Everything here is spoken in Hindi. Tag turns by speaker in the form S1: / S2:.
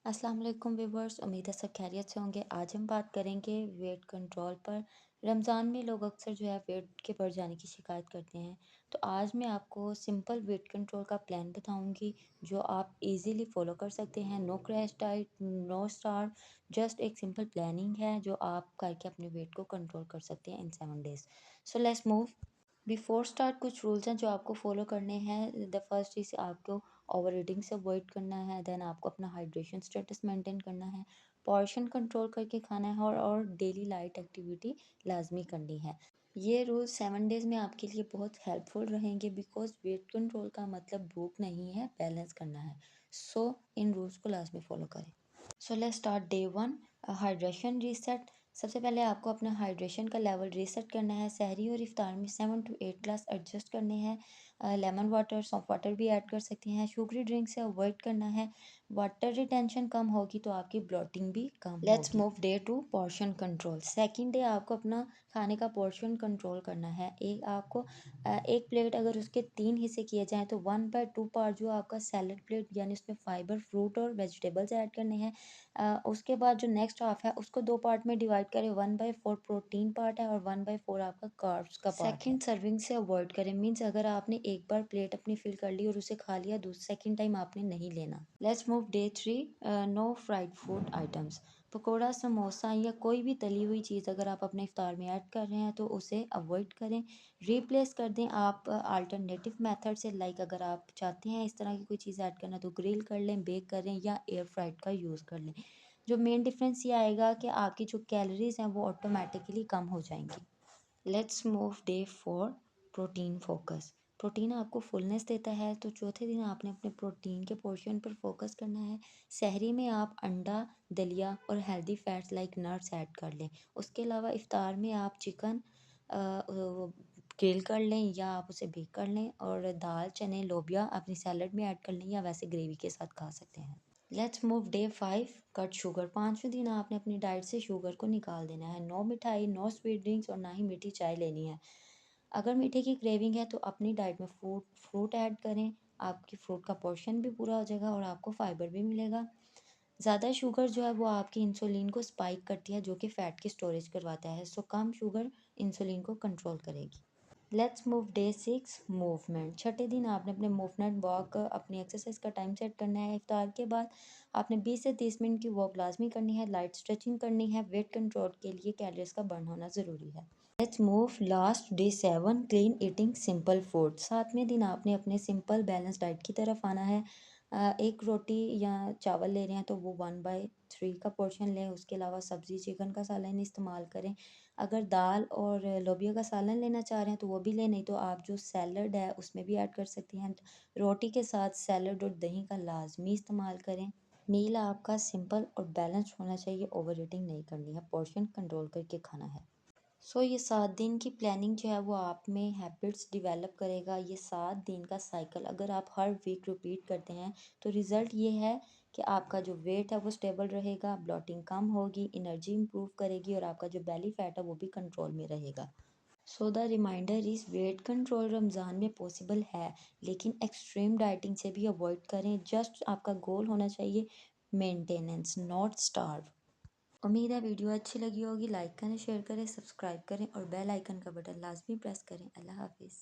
S1: अस्सलाम वालेकुम व्यूवर्स, उम्मीद है सब खैरियत से होंगे। आज हम बात करेंगे वेट कंट्रोल पर। रमज़ान में लोग अक्सर जो है वेट के बढ़ जाने की शिकायत करते हैं। तो आज मैं आपको सिंपल वेट कंट्रोल का प्लान बताऊंगी जो आप इजीली फॉलो कर सकते हैं। No crash diet, no star, just एक सिंपल प्लानिंग है जो आप करके अपने वेट को कंट्रोल कर सकते हैं इन 7 days. So let's move. Before start कुछ रूल्स हैं जो आपको फॉलो करने हैं। द फर्स्ट चीज़ आपको ओवर ईटिंग से अवॉइड करना है। देन आपको अपना हाइड्रेशन स्टेटस मेंटेन करना है। पोर्शन कंट्रोल करके खाना है और डेली लाइट एक्टिविटी लाजमी करनी है। ये रूल 7 डेज़ में आपके लिए बहुत हेल्पफुल रहेंगे बिकॉज वेट कंट्रोल का मतलब भूख नहीं है, बैलेंस करना है। सो इन रूल्स को लाजमी फॉलो करें। So let's start day 1। Hydration reset. सबसे पहले आपको अपना हाइड्रेशन का लेवल रीसेट करना है। सहरी और इफ्तार में 7 to 8 ग्लास एडजस्ट करने हैं। लेमन वाटर, सॉफ्ट वाटर भी ऐड कर सकते हैं। शुगरी ड्रिंक से अवॉइड करना है। वाटर रिटेंशन कम होगी तो आपकी ब्लोटिंग भी कम होगी। Let's move day 2, portion control. Second day आपको अपना खाने का पोर्शन कंट्रोल करना है। एक प्लेट अगर उसके 3 हिस्से किए जाएँ तो 1/2 पार्ट जो आपका सैलड प्लेट यानी उसमें फाइबर, फ्रूट और वेजिटेबल्स ऐड करने हैं। उसके बाद जो नेक्स्ट हाफ है उसको 2 पार्ट में डिवाइड करें। 1/4 प्रोटीन पार्ट है और 1/4 आपका कार्ब्स का पार्ट है। सेकंड सर्विंग से अवॉइड करें, मीन्स अगर आपने एक बार प्लेट अपनी फिल कर ली और उसे खा लिया, सेकंड टाइम आपने नहीं लेना। Let's move day 3। No fried food items. Pakora, samosa या कोई भी तली हुई चीज़ अगर आप अपने इफ्तार में ऐड कर रहे हैं तो उसे अवॉइड करें। रिप्लेस कर दें आप अल्टरनेटिव मेथड से। लाइक अगर आप चाहते हैं इस तरह की कोई चीज़ ऐड करना तो ग्रिल कर लें, बेक करें या एयर फ्राइड का यूज़ कर लें। जो मेन डिफरेंस ये आएगा कि आपकी जो कैलोरीज हैं वो ऑटोमेटिकली कम हो जाएंगी। Let's move day 4, protein focus. Protein आपको फुलनेस देता है तो चौथे दिन आपने अपने प्रोटीन के पोर्शन पर फोकस करना है। सहरी में आप अंडा, दलिया और healthy fats like nuts add कर लें। उसके अलावा इफ्तार में आप चिकन ग्रिल कर लें या आप उसे बेक कर लें और दाल, चने, लोबिया अपनी सैलड में ऐड कर लें या वैसे ग्रेवी के साथ खा सकते हैं। Let's move day 5, cut sugar. 5वें दिन आपने अपनी डाइट से शुगर को निकाल देना है। नो मिठाई, नो स्वीट ड्रिंक्स और ना ही मीठी चाय लेनी है। अगर मीठे की क्रेविंग है तो अपनी डाइट में फ्रूट ऐड करें। आपकी फ्रूट का पोर्शन भी पूरा हो जाएगा और आपको फाइबर भी मिलेगा। ज़्यादा शुगर जो है वो आपकी इंसुलिन को स्पाइक करती है जो कि फ़ैट की स्टोरेज करवाता है। सो कम शुगर इंसुलिन को कंट्रोल करेगी। Let's move day 6, movement. छठे दिन आपने अपने मूवमेंट वॉक अपनी एक्सरसाइज का टाइम सेट करना है। इफ्तार के बाद आपने 20 से 30 मिनट की वॉक लाजमी करनी है। लाइट स्ट्रेचिंग करनी है। वेट कंट्रोल के लिए कैलोरीज का बर्न होना ज़रूरी है। Let's move last day 7, clean eating, simple food. 7वें दिन आपने अपने सिंपल बैलेंस डाइट की तरफ आना है। एक रोटी या चावल ले रहे हैं तो वो 1/3 का पोर्शन लें। उसके अलावा सब्ज़ी, चिकन का सालन इस्तेमाल करें। अगर दाल और लोबिया का सालन लेना चाह रहे हैं तो वो भी लें, नहीं तो आप जो सैलड है उसमें भी ऐड कर सकती हैं। रोटी के साथ सैलड और दही का लाजमी इस्तेमाल करें। मील आपका सिंपल और बैलेंस्ड होना चाहिए, ओवर ईटिंग नहीं करनी है, पोर्शन कंट्रोल करके खाना है। सो ये 7 दिन की प्लानिंग जो है वो आप में हैबिट्स डेवलप करेगा। ये 7 दिन का साइकिल अगर आप हर वीक रिपीट करते हैं तो रिज़ल्ट ये है कि आपका जो वेट है वो स्टेबल रहेगा, ब्लॉटिंग कम होगी, एनर्जी इंप्रूव करेगी और आपका जो बेली फैट है वो भी कंट्रोल में रहेगा। So the reminder is, weight control Ramzan में पॉसिबल है लेकिन एक्सट्रीम डाइटिंग से भी अवॉइड करें। जस्ट आपका गोल होना चाहिए मेंटेनेंस, नॉट स्टार्व। उम्मीद है वीडियो अच्छी लगी होगी। लाइक करें, शेयर करें, सब्सक्राइब करें और बेल आइकन का बटन लाजमी प्रेस करें। अल्लाह हाफिज़।